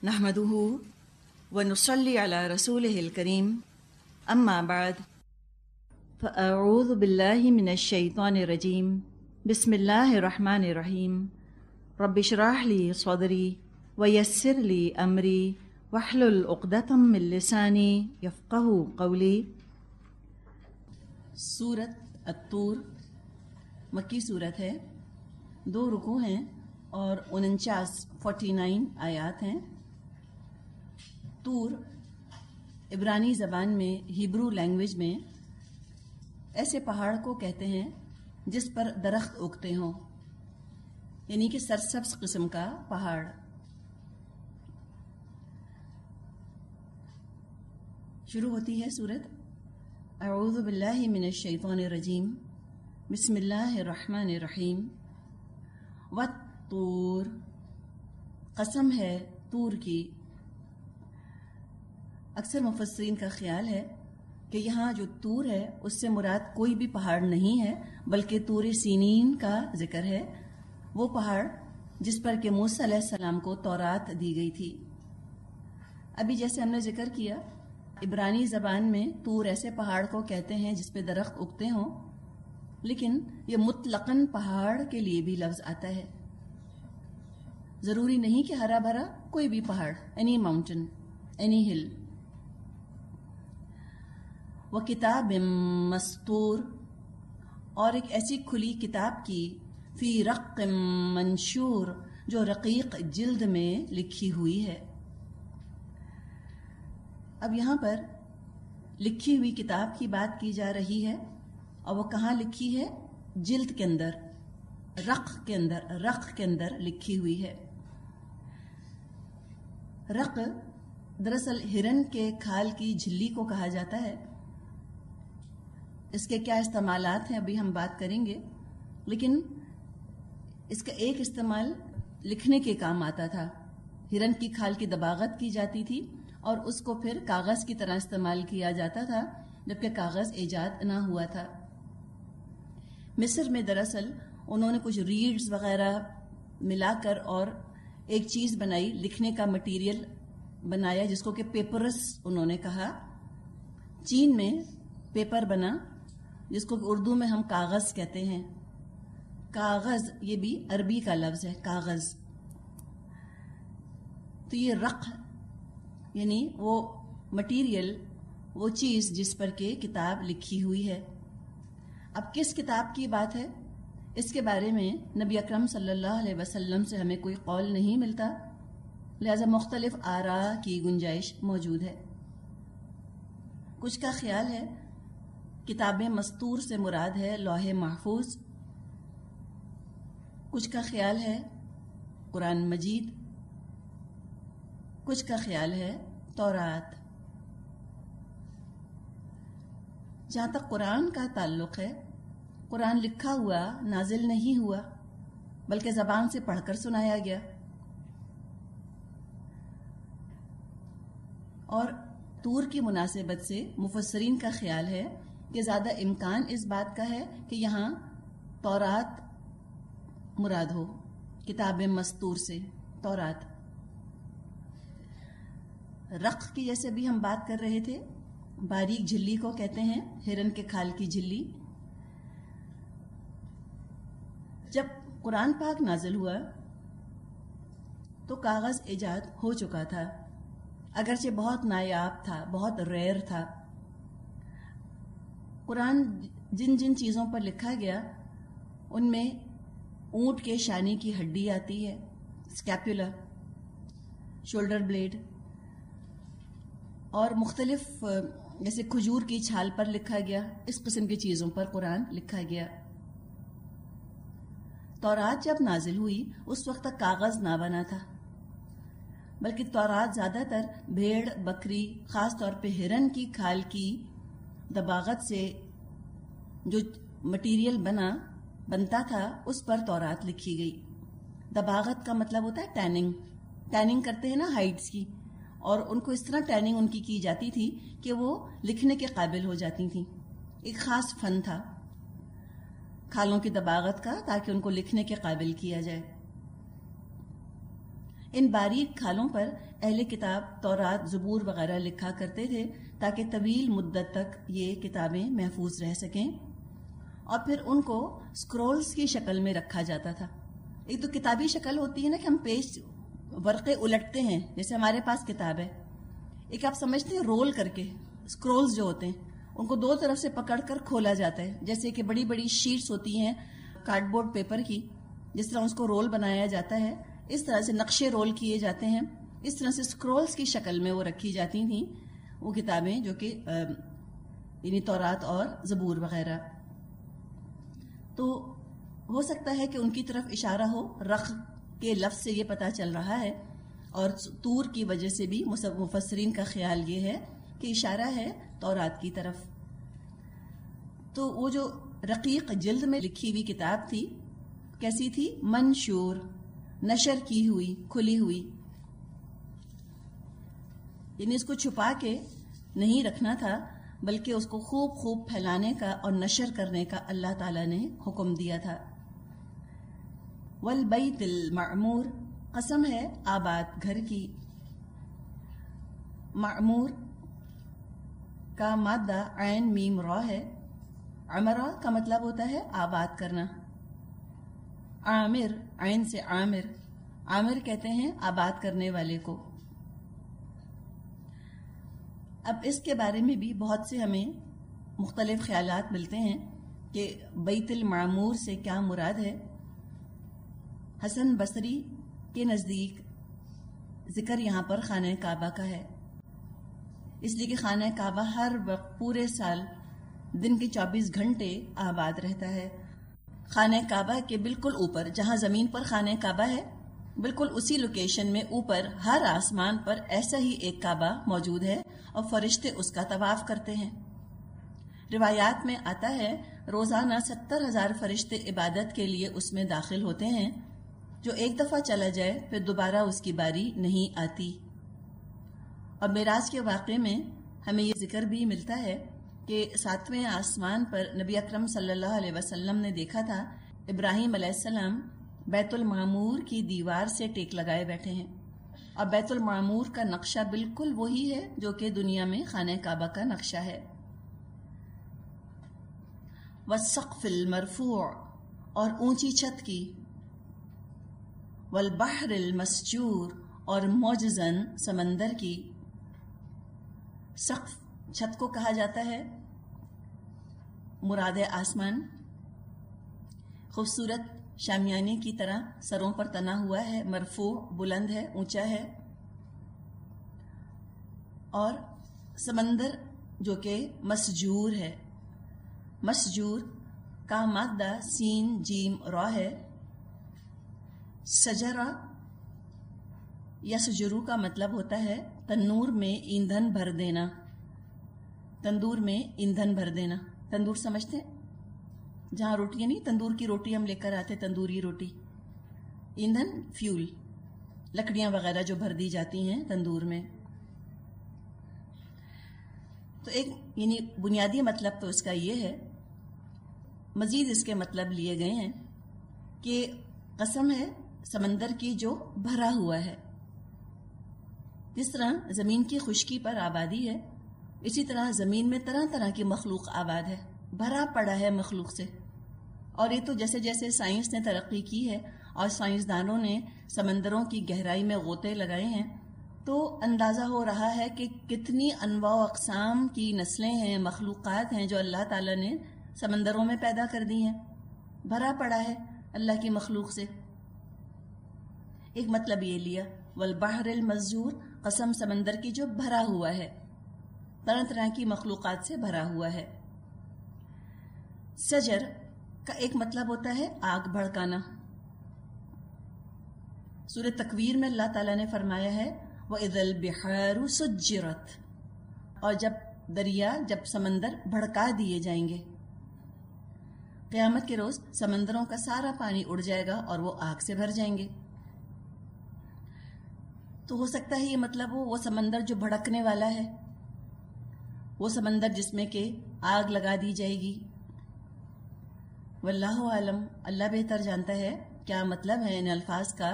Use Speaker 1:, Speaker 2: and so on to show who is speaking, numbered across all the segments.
Speaker 1: نحمده ونصلي على رسوله الكريم أما بعد فأعوذ بالله من الشيطان الرجيم بسم الله الرحمن الرحيم رب اشرح لي صدري ويسر لي أمري واحلل عقدة من لساني يفقهوا قولي۔ سورۃ الطور مکی صورت ہے، 2 رکوع ہیں اور 49 آیات ہیں۔ طور عبرانی زبان میں، ہیبرو لینگویج میں ایسے پہاڑ کو کہتے ہیں جس پر درخت اگتے ہوں، یعنی کہ سرسبز قسم کا پہاڑ۔ شروع ہوتی ہے سورت اعوذ باللہ من الشیطان الرجیم بسم اللہ الرحمن الرحیم۔ والطور، قسم ہے طور کی۔ اکثر مفسرین کا خیال ہے کہ یہاں جو طور ہے اس سے مراد کوئی بھی پہاڑ نہیں ہے، بلکہ طور سینین کا ذکر ہے، وہ پہاڑ جس پر کہ موسیٰ علیہ السلام کو تورات دی گئی تھی۔ ابھی جیسے ہم نے ذکر کیا، عبرانی زبان میں طور ایسے پہاڑ کو کہتے ہیں جس پہ درخت اگتے ہوں، لیکن یہ مطلقاً پہاڑ کے لیے بھی لفظ آتا ہے، ضروری نہیں کہ ہرا بھرا کوئی بھی پہاڑ، اینی ماؤنٹن، اینی ہل۔ وَكِتَابٍ مَّسْطُورٍ، اور ایک ایسی کھلی کتاب کی، فی رق منشور، جو رقیق جلد میں لکھی ہوئی ہے۔ اب یہاں پر لکھی ہوئی کتاب کی بات کی جا رہی ہے، اور وہ کہاں لکھی ہے؟ جلد کے اندر، رق کے اندر لکھی ہوئی ہے۔ رق دراصل ہرن کے کھال کی جھلی کو کہا جاتا ہے۔ اس کے کیا استعمالات ہیں ابھی ہم بات کریں گے، لیکن اس کا ایک استعمال لکھنے کے کام آتا تھا۔ ہرن کی کھال کی دباغت کی جاتی تھی اور اس کو پھر کاغذ کی طرح استعمال کیا جاتا تھا، جبکہ کاغذ ایجاد نہ ہوا تھا۔ مصر میں دراصل انہوں نے کچھ ریڈز وغیرہ ملا کر اور ایک چیز بنائی، لکھنے کا مٹیریل بنایا، جس کو کہ پیپرس انہوں نے کہا۔ چین میں پیپر بنا، جس کو اردو میں ہم کاغذ کہتے ہیں۔ کاغذ یہ بھی عربی کا لفظ ہے، کاغذ۔ تو یہ رق یعنی وہ مٹیریل، وہ چیز جس پر کہ کتاب لکھی ہوئی ہے۔ اب کس کتاب کی بات ہے، اس کے بارے میں نبی اکرم صلی اللہ علیہ وسلم سے ہمیں کوئی قول نہیں ملتا، لہذا مختلف آراء کی گنجائش موجود ہے۔ کچھ کا خیال ہے کتاب مستور سے مراد ہے لوح محفوظ، کچھ کا خیال ہے قرآن مجید، کچھ کا خیال ہے تورات۔ جہاں تک قرآن کا تعلق ہے، قرآن لکھا ہوا نازل نہیں ہوا، بلکہ زبان سے پڑھ کر سنایا گیا۔ اور طور کی مناسبت سے مفسرین کا خیال ہے کہ زیادہ امکان اس بات کا ہے کہ یہاں تورات مراد ہو، کتاب مستور سے تورات۔ رق کی جیسے بھی ہم بات کر رہے تھے، باریک جھلی کو کہتے ہیں، ہرن کے کھال کی جھلی۔ جب قرآن پاک نازل ہوا تو کاغذ ایجاد ہو چکا تھا، اگرچہ بہت نایاب تھا، بہت ریئر تھا۔ قرآن جن جن چیزوں پر لکھا گیا ان میں اونٹ کے شانے کی ہڈی آتی ہے، اسکیپولا، شولڈر بلیڈ، اور مختلف جیسے کھجور کی چھال پر لکھا گیا، اس قسم کی چیزوں پر قرآن لکھا گیا۔ تورات جب نازل ہوئی اس وقت تک کاغذ نہ بنا تھا، بلکہ تورات زیادہ تر بھیڑ، بکری، خاص طور پہ ہرن کی کھال کی دباغت سے جو مٹیریل بنتا تھا اس پر تورات لکھی گئی۔ دباغت کا مطلب ہوتا ہے ٹیننگ کرتے ہیں نا ہائڈز کی، اور ان کو اس طرح ٹیننگ ان کی جاتی تھی کہ وہ لکھنے کے قابل ہو جاتی تھیں۔ ایک خاص فن تھا کھالوں کی دباغت کا، تاکہ ان کو لکھنے کے قابل کیا جائے۔ ان باریک کھالوں پر اہل کتاب تورات، زبور وغیرہ لکھا کرتے تھے تاکہ طویل مدت تک یہ کتابیں محفوظ رہ سکیں، اور پھر ان کو اسکرولز کی شکل میں رکھا جاتا تھا۔ ایک تو کتابی شکل ہوتی ہے نا کہ ہم پیج ورقے الٹتے ہیں، جیسے ہمارے پاس کتاب ہے، ایک آپ سمجھتے ہیں رول کر کے اسکرولز جو ہوتے ہیں ان کو دو طرف سے پکڑ کر کھولا جاتا ہے، جیسے کہ بڑی بڑی شیٹس ہوتی ہیں کارڈ بورڈ پیپر کی، جس طرح اس کو رول بنایا جاتا ہے، اس طرح سے نقشے رول کیے جاتے ہیں، اس طرح سے اسکرولز کی شکل میں وہ رکھی جاتی تھیں وہ کتابیں، جو کہ یعنی تورات اور زبور وغیرہ۔ تو ہو سکتا ہے کہ ان کی طرف اشارہ ہو، رخ کے لفظ سے یہ پتہ چل رہا ہے، اور طور کی وجہ سے بھی مفسرین کا خیال یہ ہے کہ اشارہ ہے تورات کی طرف۔ تو وہ جو رقیق جلد میں لکھی ہوئی کتاب تھی، کیسی تھی؟ منشور، نشر کی ہوئی، کھلی ہوئی، یعنی اس کو چھپا کے نہیں رکھنا تھا، بلکہ اس کو خوب خوب پھیلانے کا اور نشر کرنے کا اللہ تعالیٰ نے حکم دیا تھا۔ والبیت المعمور، قسم ہے آباد گھر کی۔ معمور کا مادہ عین میم را ہے۔ عمرہ کا مطلب ہوتا ہے آباد کرنا۔ عامر، عین سے عامر، عامر کہتے ہیں آباد کرنے والے کو۔ اب اس کے بارے میں بھی بہت سے ہمیں مختلف خیالات ملتے ہیں کہ بیت المعمور سے کیا مراد ہے۔ حسن بصری کے نزدیک ذکر یہاں پر خانہ کعبہ کا ہے، اس لیے کہ خانہ کعبہ ہر وقت پورے سال دن کے 24 گھنٹے آباد رہتا ہے۔ خانہ کعبہ کے بالکل اوپر، جہاں زمین پر خانہ کعبہ ہے، بالکل اسی لوکیشن میں اوپر ہر آسمان پر ایسا ہی ایک کعبہ موجود ہے، اور فرشتے اس کا طواف کرتے ہیں۔ روایات میں آتا ہے روزانہ 70,000 فرشتے عبادت کے لیے اس میں داخل ہوتے ہیں، جو ایک دفعہ چلا جائے پھر دوبارہ اس کی باری نہیں آتی۔ اور معراج کے واقعے میں ہمیں یہ ذکر بھی ملتا ہے کہ 7ویں آسمان پر نبی اکرم صلی اللہ علیہ وسلم نے دیکھا تھا ابراہیم علیہ السلام بیت المعمور کی دیوار سے ٹیک لگائے بیٹھے ہیں، اور بیت المعمور کا نقشہ بالکل وہی ہے جو کہ دنیا میں خانہ کعبہ کا نقشہ ہے۔ والسقف المرفوع، اور اونچی چھت کی۔ والبحر المسجور، اور موجزن سمندر کی۔ سقف چھت کو کہا جاتا ہے، مراد آسمان، خوبصورت شامیانے کی طرح سروں پر تنا ہوا ہے، مرفوع بلند ہے، اونچا ہے، اور سمندر جو کہ مسجور ہے۔ مسجور کا مادہ سین جیم را ہے۔ سجرہ یا سجرو کا مطلب ہوتا ہے تنور میں ایندھن بھر دینا، تندور میں ایندھن بھر دینا۔ تندور سمجھتے ہیں؟ جہاں روٹیاں نہیں، تندور کی روٹی ہم لے کر آتے، تندوری روٹی، ایندھن فیول، لکڑیاں وغیرہ جو بھر دی جاتی ہیں تندور میں۔ تو ایک یعنی بنیادی مطلب تو اس کا یہ ہے۔ مزید اس کے مطلب لیے گئے ہیں کہ قسم ہے سمندر کی جو بھرا ہوا ہے۔ جس طرح زمین کی خشکی پر آبادی ہے، اسی طرح زمین میں طرح طرح کی مخلوق آباد ہے، بھرا پڑا ہے مخلوق سے۔ اور یہ تو جیسے جیسے سائنس نے ترقی کی ہے اور سائنسدانوں نے سمندروں کی گہرائی میں غوطے لگائے ہیں، تو اندازہ ہو رہا ہے کہ کتنی انواع و اقسام کی نسلیں ہیں، مخلوقات ہیں جو اللہ تعالیٰ نے سمندروں میں پیدا کر دی ہیں، بھرا پڑا ہے اللہ کی مخلوق سے۔ ایک مطلب یہ لیا، والبحر المسجور، قسم سمندر کی جو بھرا ہوا ہے، طرح طرح کی مخلوقات سے بھرا ہوا ہے۔ سجر کا ایک مطلب ہوتا ہے آگ بھڑکانا۔ سورہ تکویر میں اللہ تعالیٰ نے فرمایا ہے وَإِذَا الْبِحَارُ سُجِّرَتْ، اور جب سمندر بھڑکا دیے جائیں گے۔ قیامت کے روز سمندروں کا سارا پانی اڑ جائے گا اور وہ آگ سے بھر جائیں گے۔ تو ہو سکتا ہے یہ مطلب ہو وہ سمندر جو بھڑکنے والا ہے، وہ سمندر جس میں کہ آگ لگا دی جائے گی۔ واللہ عالم، اللہ بہتر جانتا ہے کیا مطلب ہے ان الفاظ کا،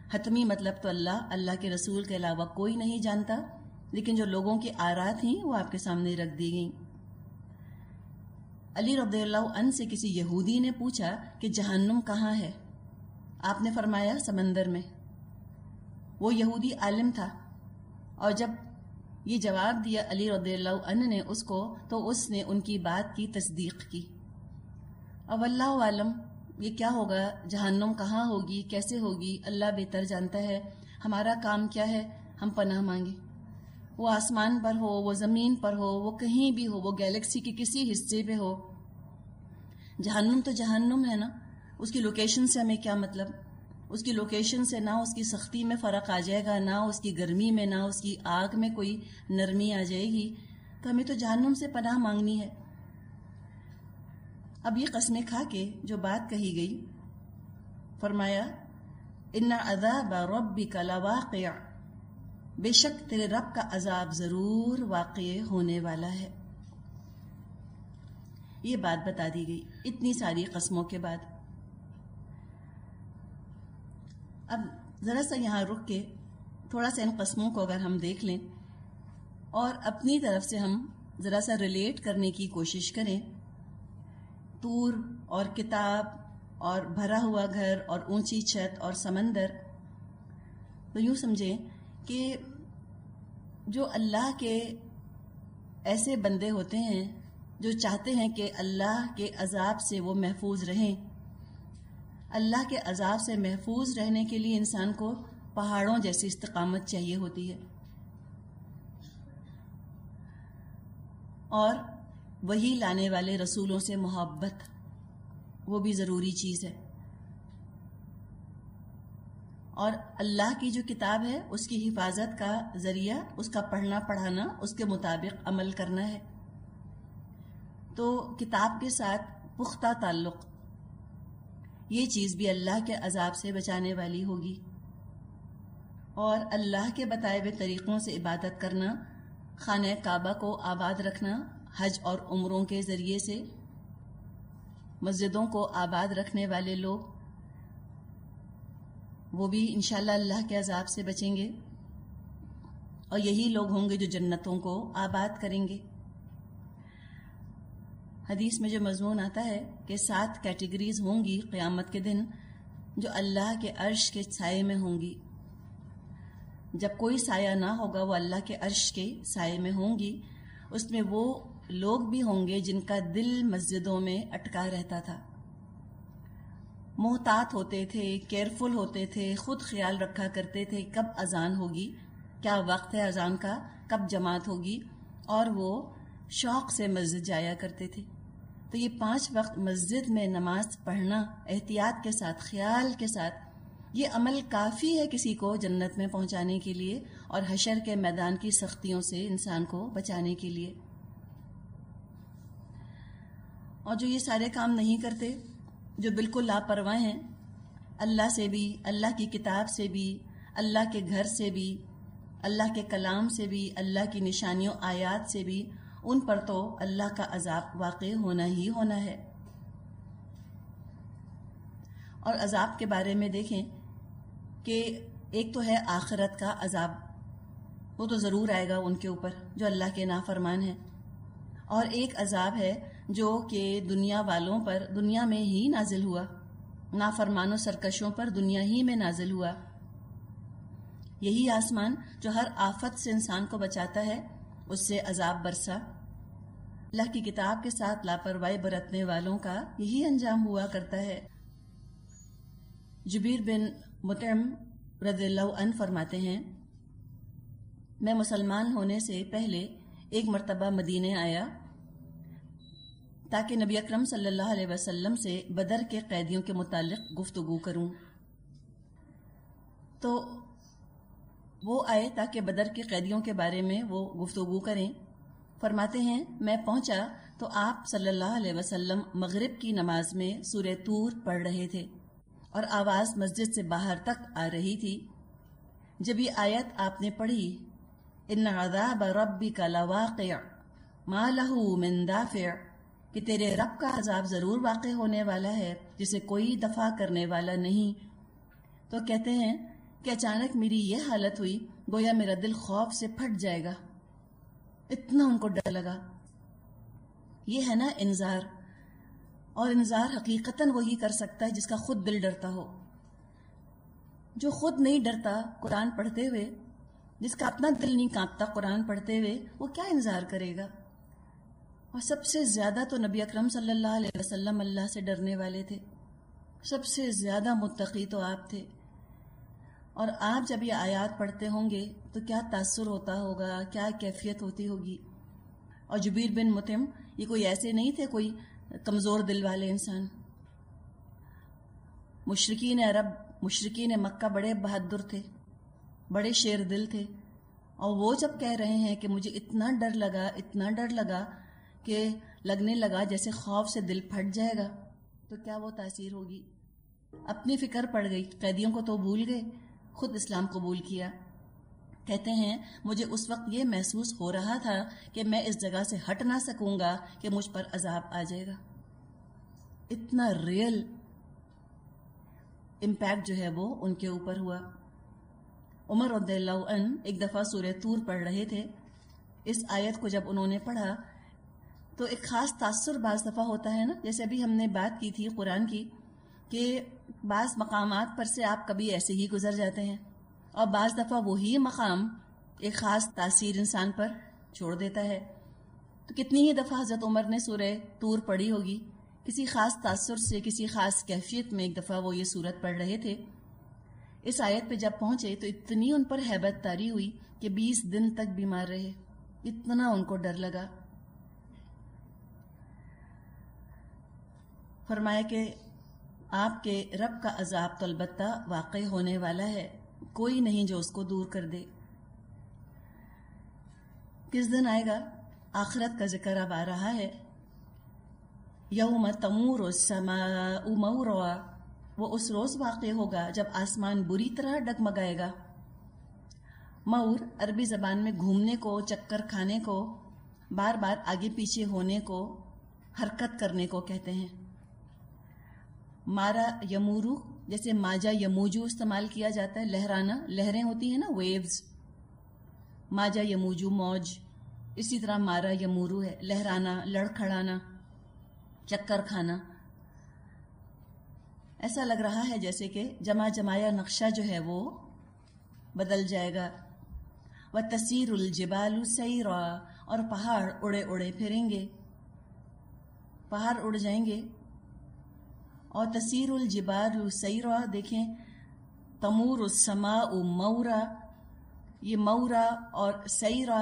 Speaker 1: حتمی مطلب تو اللہ کے رسول کے علاوہ کوئی نہیں جانتا، لیکن جو لوگوں کی آراء تھیں وہ آپ کے سامنے رکھ دی گئیں۔ علی رضی اللہ عنہ سے کسی یہودی نے پوچھا کہ جہنم کہاں ہے؟ آپ نے فرمایا سمندر میں۔ وہ یہودی عالم تھا، اور جب یہ جواب دیا علی رضی اللہ عنہ نے اس کو، تو اس نے ان کی بات کی تصدیق کی۔ اب اللہ عالم یہ کیا ہوگا، جہنم کہاں ہوگی، کیسے ہوگی، اللہ بہتر جانتا ہے۔ ہمارا کام کیا ہے؟ ہم پناہ مانگیں۔ وہ آسمان پر ہو، وہ زمین پر ہو، وہ کہیں بھی ہو، وہ گیلیکسی کے کسی حصے پہ ہو، جہنم تو جہنم ہے نا۔ اس کی لوکیشن سے ہمیں کیا مطلب؟ اس کی لوکیشن سے نہ اس کی سختی میں فرق آ جائے گا، نہ اس کی گرمی میں، نہ اس کی آگ میں کوئی نرمی آ جائے گی، تو ہمیں تو جہنم سے پناہ مانگنی ہے۔ اب یہ قسمیں کھا کے جو بات کہی گئی، فرمایا ان عذاب ربک لواقع، بے شک تیرے رب کا عذاب ضرور واقع ہونے والا ہے۔ یہ بات بتا دی گئی اتنی ساری قسموں کے بعد۔ اب ذرا سا یہاں رک کے تھوڑا سا ان قسموں کو اگر ہم دیکھ لیں اور اپنی طرف سے ہم ذرا سا ریلیٹ کرنے کی کوشش کریں، طور اور کتاب اور بھرا ہوا گھر اور اونچی چھت اور سمندر، تو یوں سمجھیں کہ جو اللہ کے ایسے بندے ہوتے ہیں جو چاہتے ہیں کہ اللہ کے عذاب سے وہ محفوظ رہیں، اللہ کے عذاب سے محفوظ رہنے کے لیے انسان کو پہاڑوں جیسی استقامت چاہیے ہوتی ہے، اور وہی لانے والے رسولوں سے محبت، وہ بھی ضروری چیز ہے، اور اللہ کی جو کتاب ہے اس کی حفاظت کا ذریعہ اس کا پڑھنا پڑھانا، اس کے مطابق عمل کرنا ہے۔ تو کتاب کے ساتھ پختہ تعلق، یہ چیز بھی اللہ کے عذاب سے بچانے والی ہوگی، اور اللہ کے بتائے ہوئے طریقوں سے عبادت کرنا، خانہ کعبہ کو آباد رکھنا، حج اور عمروں کے ذریعے سے مسجدوں کو آباد رکھنے والے لوگ، وہ بھی انشاءاللہ اللہ کے عذاب سے بچیں گے، اور یہی لوگ ہوں گے جو جنتوں کو آباد کریں گے۔ حدیث میں جو مضمون آتا ہے کہ 7 کیٹیگریز ہوں گی قیامت کے دن جو اللہ کے عرش کے سائے میں ہوں گی۔ جب کوئی سایہ نہ ہوگا وہ اللہ کے عرش کے سائے میں ہوں گی۔ اس میں وہ لوگ بھی ہوں گے جن کا دل مسجدوں میں اٹکا رہتا تھا، محتاط ہوتے تھے، کیئرفل ہوتے تھے، خود خیال رکھا کرتے تھے کب اذان ہوگی، کیا وقت ہے اذان کا، کب جماعت ہوگی، اور وہ شوق سے مسجد جایا کرتے تھے۔ تو یہ 5 وقت مسجد میں نماز پڑھنا احتیاط کے ساتھ، خیال کے ساتھ، یہ عمل کافی ہے کسی کو جنت میں پہنچانے کے لیے اور حشر کے میدان کی سختیوں سے انسان کو بچانے کے لیے۔ اور جو یہ سارے کام نہیں کرتے، جو بالکل لاپرواہ ہیں، اللہ سے بھی، اللہ کی کتاب سے بھی، اللہ کے گھر سے بھی، اللہ کے کلام سے بھی، اللہ کی نشانیوں آیات سے بھی، ان پر تو اللہ کا عذاب واقع ہونا ہی ہونا ہے۔ اور عذاب کے بارے میں دیکھیں کہ ایک تو ہے آخرت کا عذاب، وہ تو ضرور آئے گا ان کے اوپر جو اللہ کے نافرمان ہیں، اور ایک عذاب ہے جو کہ دنیا والوں پر دنیا میں ہی نازل ہوا، نافرمان و سرکشوں پر دنیا ہی میں نازل ہوا۔ یہی آسمان جو ہر آفت سے انسان کو بچاتا ہے، اس سے عذاب برسا۔ اللہ کی کتاب کے ساتھ لاپرواہی برتنے والوں کا یہی انجام ہوا کرتا ہے۔ جبیر بن مطعم رضی اللہ عنہ فرماتے ہیں، میں مسلمان ہونے سے پہلے ایک مرتبہ مدینے آیا تاکہ نبی اکرم صلی اللہ علیہ وسلم سے بدر کے قیدیوں کے متعلق گفتگو کروں۔ تو وہ آئے تاکہ بدر کے قیدیوں کے بارے میں وہ گفتگو کریں۔ فرماتے ہیں میں پہنچا تو آپ صلی اللہ علیہ وسلم مغرب کی نماز میں سورہ طور پڑھ رہے تھے اور آواز مسجد سے باہر تک آ رہی تھی۔ جب یہ آیت آپ نے پڑھی، ان عذاب ربک لواقع ما لہ من دافع، کہ تیرے رب کا عذاب ضرور واقع ہونے والا ہے جسے کوئی دفع کرنے والا نہیں، تو کہتے ہیں کہ اچانک میری یہ حالت ہوئی گویا میرا دل خوف سے پھٹ جائے گا، اتنا ان کو ڈر لگا۔ یہ ہے نا انذار، اور انذار حقیقتاً وہی کر سکتا ہے جس کا خود دل ڈرتا ہو۔ جو خود نہیں ڈرتا قرآن پڑھتے ہوئے، جس کا اپنا دل نہیں کانپتا قرآن پڑھتے ہوئے، وہ کیا انذار کرے گا؟ اور سب سے زیادہ تو نبی اکرم صلی اللہ علیہ وسلم اللہ سے ڈرنے والے تھے، سب سے زیادہ متقی تو آپ تھے۔ اور آپ جب یہ آیات پڑھتے ہوں گے تو کیا تاثر ہوتا ہوگا، کیا کیفیت ہوتی ہوگی۔ اور جبیر بن مطعم یہ کوئی ایسے نہیں تھے کوئی کمزور دل والے انسان۔ مشرکین عرب، مشرکین مکہ بڑے بہادر تھے، بڑے شیر دل تھے، اور وہ جب کہہ رہے ہیں کہ مجھے اتنا ڈر لگا، اتنا ڈر لگا کہ لگنے لگا جیسے خوف سے دل پھٹ جائے گا، تو کیا وہ تاثیر ہوگی۔ اپنی فکر پڑ گئی، قیدیوں کو تو بھول گئے، خود اسلام قبول کیا۔ کہتے ہیں مجھے اس وقت یہ محسوس ہو رہا تھا کہ میں اس جگہ سے ہٹ نہ سکوں گا کہ مجھ پر عذاب آ جائے گا۔ اتنا ریئل امپیکٹ جو ہے وہ ان کے اوپر ہوا۔ عمر رضی اللہ عنہ ایک دفعہ سورہ طور پڑھ رہے تھے، اس آیت کو جب انہوں نے پڑھا تو ایک خاص تاثر بعض دفعہ ہوتا ہے نا، جیسے ابھی ہم نے بات کی تھی قرآن کی کہ بعض مقامات پر سے آپ کبھی ایسے ہی گزر جاتے ہیں، اور بعض دفعہ وہی مقام ایک خاص تاثیر انسان پر چھوڑ دیتا ہے۔ تو کتنی ہی دفعہ حضرت عمر نے سورہ طور پڑھی ہوگی، کسی خاص تاثر سے، کسی خاص کیفیت میں ایک دفعہ وہ یہ سورت پڑھ رہے تھے۔ اس آیت پہ جب پہنچے تو اتنی ان پر ہیبت طاری ہوئی کہ 20 دن تک بیمار رہے، اتنا ان کو ڈر لگا۔ فرمایا کہ آپ کے رب کا عذاب تو البتہ واقع ہونے والا ہے، کوئی نہیں جو اس کو دور کر دے۔ کس دن آئے گا؟ آخرت کا ذکر اب آ رہا ہے۔ یوم تمور السماء مورا، وہ اس روز واقع ہوگا جب آسمان بری طرح ڈگمگائے گا۔ مور عربی زبان میں گھومنے کو، چکر کھانے کو، بار بار آگے پیچھے ہونے کو، حرکت کرنے کو کہتے ہیں۔ مارا یمورو جیسے ماجا یموجو استعمال کیا جاتا ہے، لہرانا، لہریں ہوتی ہیں نا، ویوز، ماجا یموجو موج، اسی طرح مارا یمورو ہے، لہرانا، لڑکھڑانا، چکر کھانا۔ ایسا لگ رہا ہے جیسے کہ جمع جمایا نقشہ جو ہے وہ بدل جائے گا۔ وَتَسِيرُ الْجِبَالُ سَيْرًا، اور پہاڑ اڑے اڑے پھریں گے، پہاڑ اڑ جائیں گے۔ اور تسیر الجبال سیرا، دیکھیں تمور السماء مورا، یہ مورا اور سیرا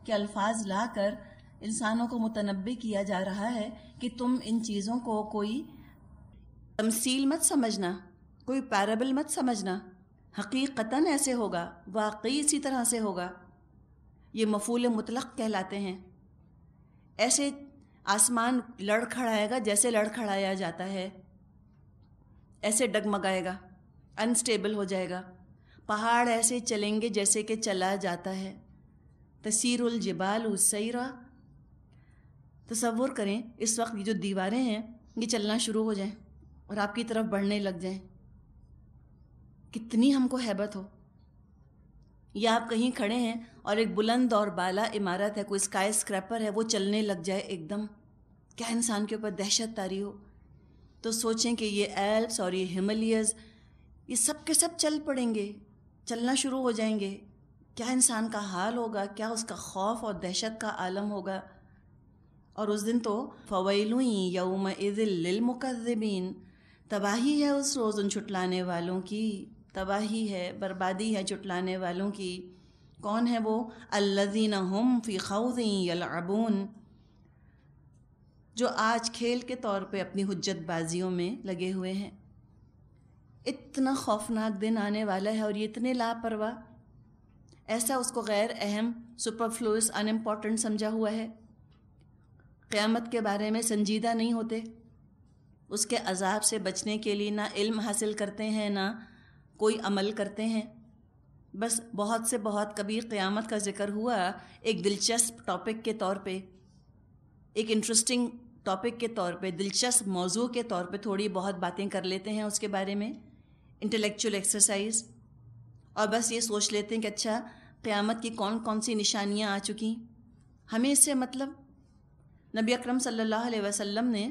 Speaker 1: کے الفاظ لا کر انسانوں کو متنبع کیا جا رہا ہے کہ تم ان چیزوں کو کوئی تمثیل مت سمجھنا، کوئی پیرابل مت سمجھنا، حقیقتاً ایسے ہوگا، واقعی اسی طرح سے ہوگا۔ یہ مفعول مطلق کہلاتے ہیں۔ ایسے آسمان لڑکھڑائے گا جیسے لڑکھڑایا جاتا ہے، ایسے ڈگمگائے گا، انسٹیبل ہو جائے گا۔ پہاڑ ایسے چلیں گے جیسے کہ چلا جاتا ہے۔ تسیر الجبال سیرا، تصور کریں اس وقت یہ جو دیواریں ہیں یہ چلنا شروع ہو جائیں اور آپ کی طرف بڑھنے لگ جائیں، کتنی ہم کو ہیبت ہو۔ یا آپ کہیں کھڑے ہیں اور ایک بلند اور بالا عمارت ہے، کوئی اسکائی اسکریپر ہے، وہ چلنے لگ جائے ایک دم، کیا انسان کے اوپر دہشت طاری ہو۔ تو سوچیں کہ یہ ایلپس اور یہ ہمالیاز، یہ سب کے سب چل پڑیں گے، چلنا شروع ہو جائیں گے، کیا انسان کا حال ہوگا، کیا اس کا خوف اور دہشت کا عالم ہوگا۔ اور اس دن تو فَوَيْلٌ يَوْمَئِذٍ لِّلْمُكَذِّبِينَ، تباہی ہے اس روز ان جھٹلانے والوں کی، تباہی ہے، بربادی ہے جھٹلانے والوں کی۔ کون ہے وہ؟ الَّذِينَ هُمْ فِي خَوْضٍ يَلْعَبُونَ، جو آج کھیل کے طور پہ اپنی حجت بازیوں میں لگے ہوئے ہیں۔ اتنا خوفناک دن آنے والا ہے اور یہ اتنے لاپرواہ، ایسا اس کو غیر اہم، سپرفلوئس، ان امپورٹنٹ سمجھا ہوا ہے، قیامت کے بارے میں سنجیدہ نہیں ہوتے، اس کے عذاب سے بچنے کے لیے نہ علم حاصل کرتے ہیں نہ کوئی عمل کرتے ہیں۔ بس بہت سے بہت کبھی قیامت کا ذکر ہوا ایک دلچسپ ٹاپک کے طور پہ، ایک انٹرسٹنگ ٹاپک کے طور پہ، دلچسپ موضوع کے طور پہ تھوڑی بہت باتیں کر لیتے ہیں اس کے بارے میں، انٹلیکچوئل ایکسرسائز، اور بس یہ سوچ لیتے ہیں کہ اچھا قیامت کی کون کون سی نشانیاں آ چکی. ہمیں اس سے مطلب نبی اکرم صلی اللہ علیہ وسلم نے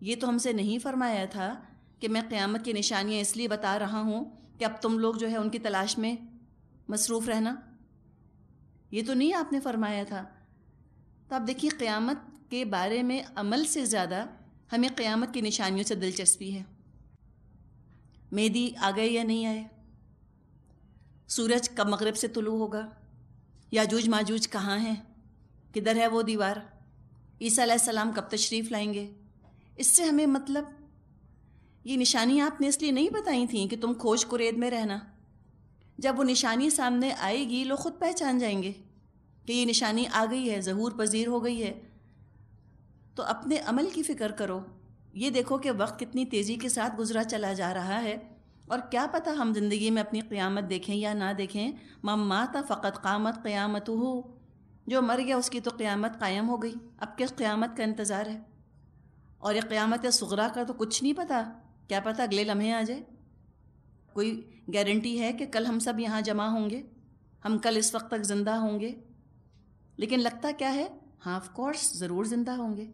Speaker 1: یہ تو ہم سے نہیں فرمایا تھا کہ میں قیامت کی نشانیاں اس لیے بتا رہا ہوں کہ اب تم لوگ جو ہے ان کی تلاش میں مصروف رہنا. یہ تو نہیں آپ نے فرمایا تھا. تو آپ دیکھیے قیامت کے بارے میں عمل سے زیادہ ہمیں قیامت کی نشانیوں سے دلچسپی ہے. مہدی آ گئے یا نہیں آئے، سورج کب مغرب سے طلوع ہوگا، یاجوج ماجوج کہاں ہیں، کدھر ہے وہ دیوار، عیسیٰ علیہ السلام کب تشریف لائیں گے. اس سے ہمیں مطلب یہ نشانیاں آپ نے اس لیے نہیں بتائی تھیں کہ تم کھوج کرید میں رہنا. جب وہ نشانی سامنے آئے گی لوگ خود پہچان جائیں گے کہ یہ نشانی آ گئی ہے، ظہور پذیر ہو گئی ہے. تو اپنے عمل کی فکر کرو. یہ دیکھو کہ وقت کتنی تیزی کے ساتھ گزرا چلا جا رہا ہے، اور کیا پتہ ہم زندگی میں اپنی قیامت دیکھیں یا نہ دیکھیں. من مات فقط قامت قیامتہ، جو مر گیا اس کی تو قیامت قائم ہو گئی. اب کس قیامت کا انتظار ہے؟ اور یہ قیامت صغریٰ کا تو کچھ نہیں پتہ، کیا پتہ اگلے لمحے آ جائے. کوئی گارنٹی ہے کہ کل ہم سب یہاں جمع ہوں گے، ہم کل اس وقت تک زندہ ہوں گے؟ لیکن لگتا کیا ہے، ہاں آف کورس ضرور زندہ ہوں گے.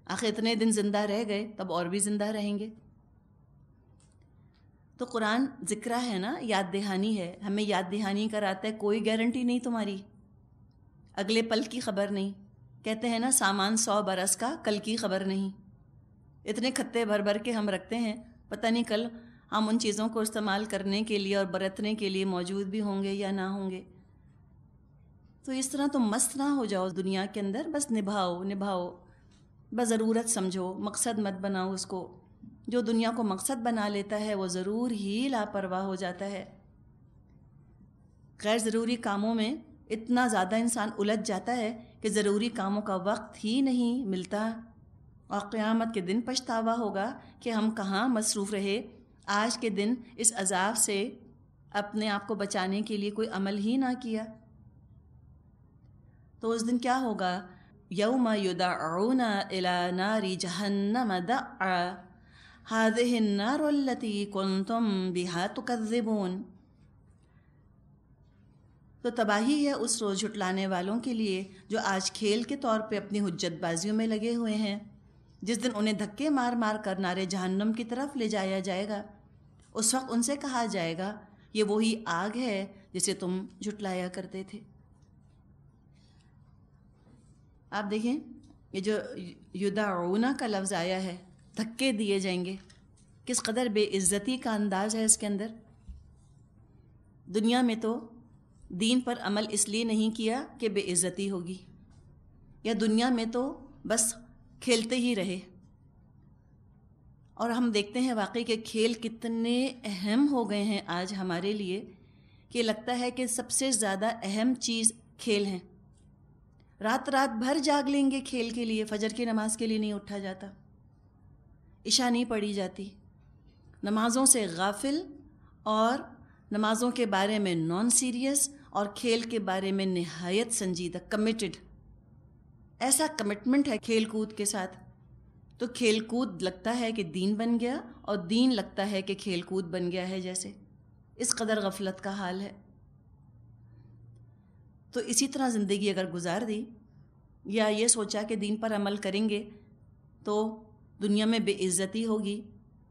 Speaker 1: آخر اتنے دن زندہ رہ گئے، تب اور بھی زندہ رہیں گے. تو قرآن ذکرہ ہے نا، یاد دہانی ہے، ہمیں یاد دہانی کراتا ہے. کوئی گارنٹی نہیں تمہاری، اگلے پل کی خبر نہیں. کہتے ہیں نا سامان 100 برس کا، کل کی خبر نہیں. اتنے کھتے بھر بھر کے ہم رکھتے ہیں، پتہ نہیں کل ہم ان چیزوں کو استعمال کرنے کے لیے اور برتنے کے لیے موجود بھی ہوں گے یا نہ ہوں گے. تو اس طرح تم مست نہ ہو جاؤ دنیا کے اندر، بس نبھاؤ، بس ضرورت سمجھو، مقصد مت بناؤ اس کو. جو دنیا کو مقصد بنا لیتا ہے وہ ضرور ہی لاپرواہ ہو جاتا ہے. غیر ضروری کاموں میں اتنا زیادہ انسان الجھ جاتا ہے کہ ضروری کاموں کا وقت ہی نہیں ملتا، اور قیامت کے دن پچھتاوا ہوگا کہ ہم کہاں مصروف رہے. آج کے دن اس عذاب سے اپنے آپ کو بچانے کے لیے کوئی عمل ہی نہ کیا. تو اس دن کیا ہوگا؟ یوم یدعون الی نار جہنم دعا ہذہ النار التی کنتم بہا تکذبون. تو تباہی ہے اس روز جھٹلانے والوں کے لیے جو آج کھیل کے طور پہ اپنی حجت بازیوں میں لگے ہوئے ہیں. جس دن انہیں دھکے مار مار کر نارے جہنم کی طرف لے جایا جائے گا، اس وقت ان سے کہا جائے گا یہ وہی آگ ہے جسے تم جھٹلایا کرتے تھے. آپ دیکھیں یہ جو یدعون کا لفظ آیا ہے، دھکے دیے جائیں گے، کس قدر بے عزتی کا انداز ہے اس کے اندر. دنیا میں تو دین پر عمل اس لیے نہیں کیا کہ بے عزتی ہوگی، یا دنیا میں تو بس کھیلتے ہی رہے. اور ہم دیکھتے ہیں واقعی کہ کھیل کتنے اہم ہو گئے ہیں آج ہمارے لیے، کہ لگتا ہے کہ سب سے زیادہ اہم چیز کھیل ہیں. رات بھر جاگ لیں گے کھیل کے لیے، فجر کی نماز کے لیے نہیں اٹھا جاتا، عشاء نہیں پڑھی جاتی، نمازوں سے غافل، اور نمازوں کے بارے میں نان سیریس، اور کھیل کے بارے میں نہایت سنجیدہ، کمیٹڈ. ایسا کمٹمنٹ ہے کھیل کود کے ساتھ. تو کھیل کود لگتا ہے کہ دین بن گیا، اور دین لگتا ہے کہ کھیل کود بن گیا ہے. جیسے اس قدر غفلت کا حال ہے. تو اسی طرح زندگی اگر گزار دی، یا یہ سوچا کہ دین پر عمل کریں گے تو دنیا میں بے عزتی ہوگی،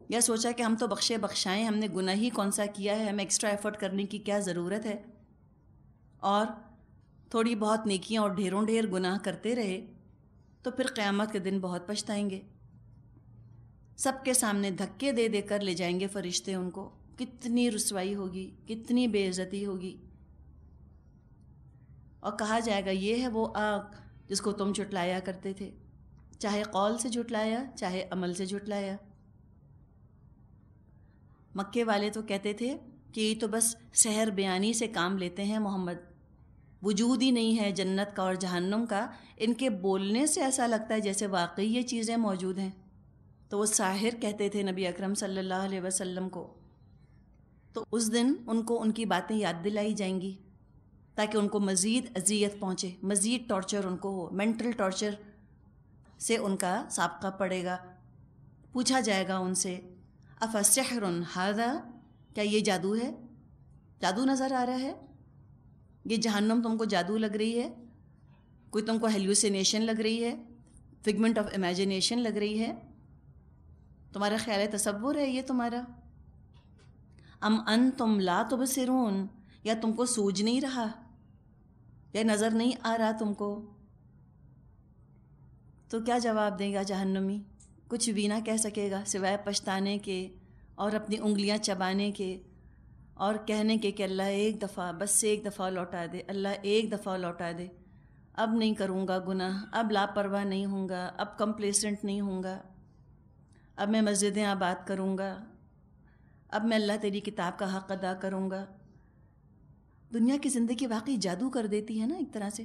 Speaker 1: یا سوچا کہ ہم تو بخشے بخشائیں، ہم نے گناہ ہی کون سا کیا ہے، ہمیں ایکسٹرا ایفرٹ کرنے کی کیا ضرورت ہے، اور تھوڑی بہت نیکیاں اور ڈھیروں ڈھیر گناہ کرتے رہے، تو پھر قیامت کے دن بہت پچھتائیں گے. سب کے سامنے دھکے دے دے کر لے جائیں گے فرشتے ان کو. کتنی رسوائی ہوگی، کتنی بے عزتی ہوگی. اور کہا جائے گا یہ ہے وہ آگ جس کو تم جھٹلایا کرتے تھے، چاہے قول سے جھٹلایا، چاہے عمل سے جھٹلایا. مکے والے تو کہتے تھے کہ یہ تو بس سحر بیانی سے کام لیتے ہیں محمد، وجود ہی نہیں ہے جنت کا اور جہنم کا. ان کے بولنے سے ایسا لگتا ہے جیسے واقعی یہ چیزیں موجود ہیں. تو وہ ساحر کہتے تھے نبی اکرم صلی اللہ علیہ وسلم کو. تو اس دن ان کو ان کی باتیں یاد دلائی جائیں گی تاکہ ان کو مزید اذیت پہنچے، مزید ٹارچر ان کو ہو. مینٹل ٹارچر سے ان کا سابقہ پڑے گا. پوچھا جائے گا ان سے افسحر ھذا، کیا یہ جادو ہے؟ جادو نظر آ رہا ہے؟ یہ جہنم تم کو جادو لگ رہی ہے؟ کوئی تم کو ہیلوسینیشن لگ رہی ہے؟ فگمنٹ آف امیجنیشن لگ رہی ہے؟ تمہارا خیال تصور ہے یہ تمہارا؟ ام انتم لا تبصرون، یا تم کو سوج نہیں رہا، یا نظر نہیں آ رہا تم کو؟ تو کیا جواب دے گا جہنمی؟ کچھ بھی نہ کہہ سکے گا سوائے پچھتانے کے اور اپنی انگلیاں چبانے کے اور کہنے کے کہ اللہ ایک دفعہ، بس ایک دفعہ لوٹا دے، اللہ ایک دفعہ لوٹا دے، اب نہیں کروں گا گناہ، اب لاپرواہ نہیں ہوں گا، اب کمپلیسنٹ نہیں ہوں گا، اب میں مسجدیں آباد کروں گا، اب میں اللہ تیری کتاب کا حق ادا کروں گا۔ دنیا کی زندگی واقعی جادو کر دیتی ہے نا ایک طرح سے۔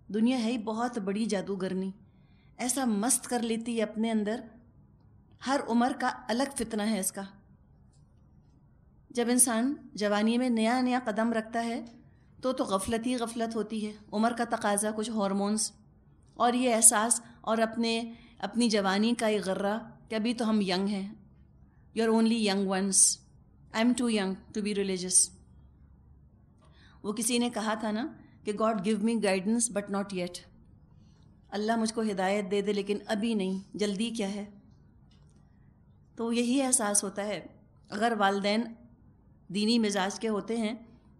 Speaker 1: دنیا ہے ہی بہت بڑی جادوگرنی، ایسا مست کر لیتی ہے اپنے اندر۔ ہر عمر کا الگ فتنہ ہے اس کا۔ جب انسان جوانی میں نیا نیا قدم رکھتا ہے تو غفلت ہی غفلت ہوتی ہے، عمر کا تقاضا، کچھ ہارمونز اور یہ احساس اور اپنی جوانی کا یہ غرہ کہ ابھی تو ہم ینگ ہیں۔ You are only young once, I am too young to be religious. وہ کسی نے کہا تھا نا کہ God gave me guidance but not yet, Allah مجھ کو ہدایت دے دے لیکن ابھی نہیں، جلدی کیا ہے۔ تو یہی احساس ہوتا ہے۔ اگر والدین دینی مزاج کے ہوتے ہیں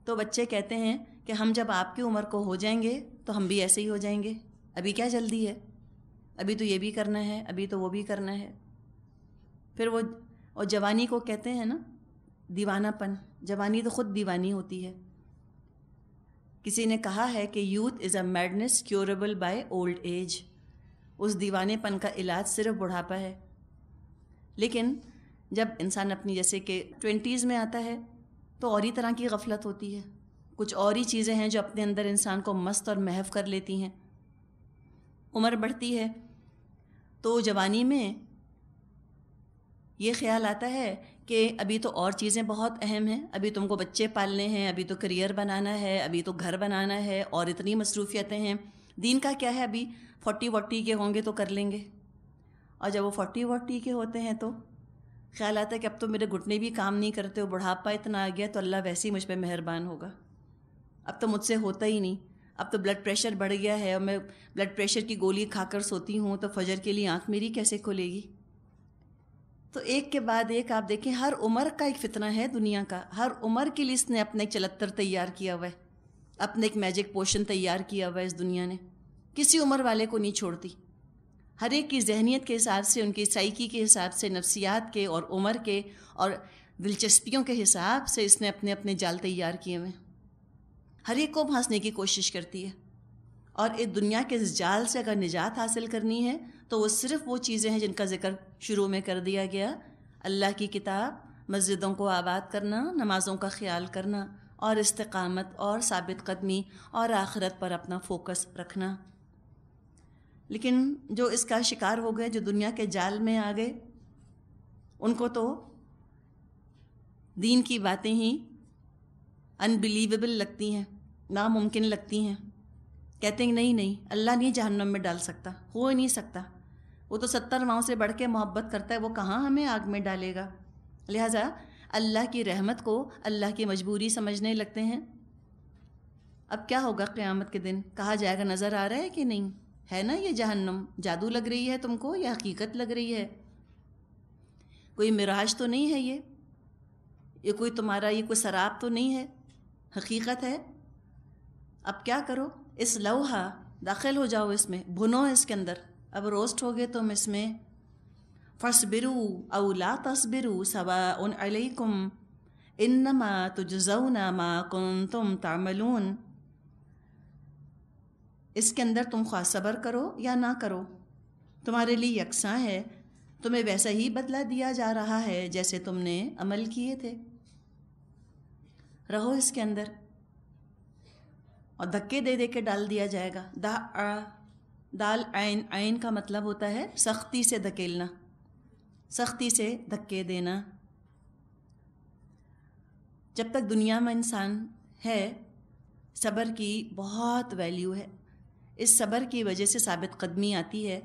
Speaker 1: تو بچے کہتے ہیں کہ ہم جب آپ کی عمر کو ہو جائیں گے تو ہم بھی ایسے ہی ہو جائیں گے، ابھی کیا جلدی ہے، ابھی تو یہ بھی کرنا ہے، ابھی تو وہ بھی کرنا ہے۔ پھر وہ اور جوانی کو کہتے ہیں نا دیوانہ پن، جوانی تو خود دیوانی ہوتی ہے۔ کسی نے کہا ہے کہ youth is a madness curable by old age, اس دیوانے پن کا علاج صرف بڑھاپا ہے۔ لیکن جب انسان اپنی جیسے کہ 20s میں آتا ہے تو اور ہی طرح کی غفلت ہوتی ہے، کچھ اور ہی چیزیں ہیں جو اپنے اندر انسان کو مست اور محو کر لیتی ہیں۔ عمر بڑھتی ہے تو جوانی میں یہ خیال آتا ہے کہ ابھی تو اور چیزیں بہت اہم ہیں، ابھی تم کو بچے پالنے ہیں، ابھی تو کریئر بنانا ہے، ابھی تو گھر بنانا ہے، اور اتنی مصروفیتیں ہیں۔ دین کا کیا ہے، ابھی 40 کے ہوں گے تو کر لیں گے۔ اور جب وہ 40 کے ہوتے ہیں تو خیال آتا ہے کہ اب تو میرے گھٹنے بھی کام نہیں کرتے، وہ بڑھاپا اتنا آ گیا تو اللہ ویسے ہی مجھ پہ مہربان ہوگا، اب تو مجھ سے ہوتا ہی نہیں، اب تو بلڈ پریشر بڑھ گیا ہے اور میں بلڈ پریشر کی گولی کھا کر سوتی ہوں تو فجر کے لیے آنکھ میری کیسے کھلے گی۔ تو ایک کے بعد ایک آپ دیکھیں، ہر عمر کا ایک فتنہ ہے دنیا کا، ہر عمر کے لیے اس نے اپنا ایک چلتر تیار کیا ہوا ہے، اپنا ایک میجک پوشن تیار کیا ہوا ہے اس دنیا نے، کسی عمر والے کو نہیں چھوڑتی۔ ہر ایک کی ذہنیت کے حساب سے، ان کی سائیکی کے حساب سے، نفسیات کے اور عمر کے اور دلچسپیوں کے حساب سے اس نے اپنے اپنے جال تیار کیے ہوئے ہیں۔ ہر ایک کو پھانسنے کی کوشش کرتی ہے، اور اس دنیا کے اس جال سے اگر نجات حاصل کرنی ہے تو وہ صرف وہ چیزیں ہیں جن کا ذکر شروع میں کر دیا گیا، اللہ کی کتاب، مسجدوں کو آباد کرنا، نمازوں کا خیال کرنا، اور استقامت اور ثابت قدمی اور آخرت پر اپنا فوکس رکھنا۔ لیکن جو اس کا شکار ہو گئے، جو دنیا کے جال میں آ گئے، ان کو تو دین کی باتیں ہی انبلیویبل لگتی ہیں، ناممکن لگتی ہیں۔ کہتے ہیں نہیں نہیں، اللہ نہیں جہنم میں ڈال سکتا، ہو ہی نہیں سکتا، وہ تو 70 ماؤں سے بڑھ کے محبت کرتا ہے، وہ کہاں ہمیں آگ میں ڈالے گا۔ لہٰذا اللہ کی رحمت کو اللہ کی مجبوری سمجھنے لگتے ہیں۔ اب کیا ہوگا قیامت کے دن؟ کہا جائے گا نظر آ رہا ہے کہ نہیں ہے نا یہ جہنم، جادو لگ رہی ہے تم کو یا حقیقت لگ رہی ہے؟ کوئی مراج تو نہیں ہے یہ کوئی تمہارا یہ کوئی سراب تو نہیں ہے، حقیقت ہے۔ اب کیا کرو؟ اس لوحہ داخل ہو جاؤ، اس میں بھنو، اس کے اندر اب روسٹ ہوگے تم اس میں۔ فَاصْبِرُوا أَوْ لَا تَصْبِرُوا سَوَاءٌ عَلَيْكُمْ إِنَّمَا تُجْزَوْنَ مَا كُنْتُمْ تَعْمَلُونَ۔ اس کے اندر تم خواہ صبر کرو یا نہ کرو، تمہارے لیے یکساں ہے، تمہیں ویسا ہی بدلہ دیا جا رہا ہے جیسے تم نے عمل کیے تھے۔ رہو اس کے اندر، اور دھکے دے دے کے ڈال دیا جائے گا۔ دال عین، عین کا مطلب ہوتا ہے سختی سے دھکیلنا، سختی سے دھکے دینا۔ جب تک دنیا میں انسان ہے، صبر کی بہت ویلیو ہے، اس صبر کی وجہ سے ثابت قدمی آتی ہے،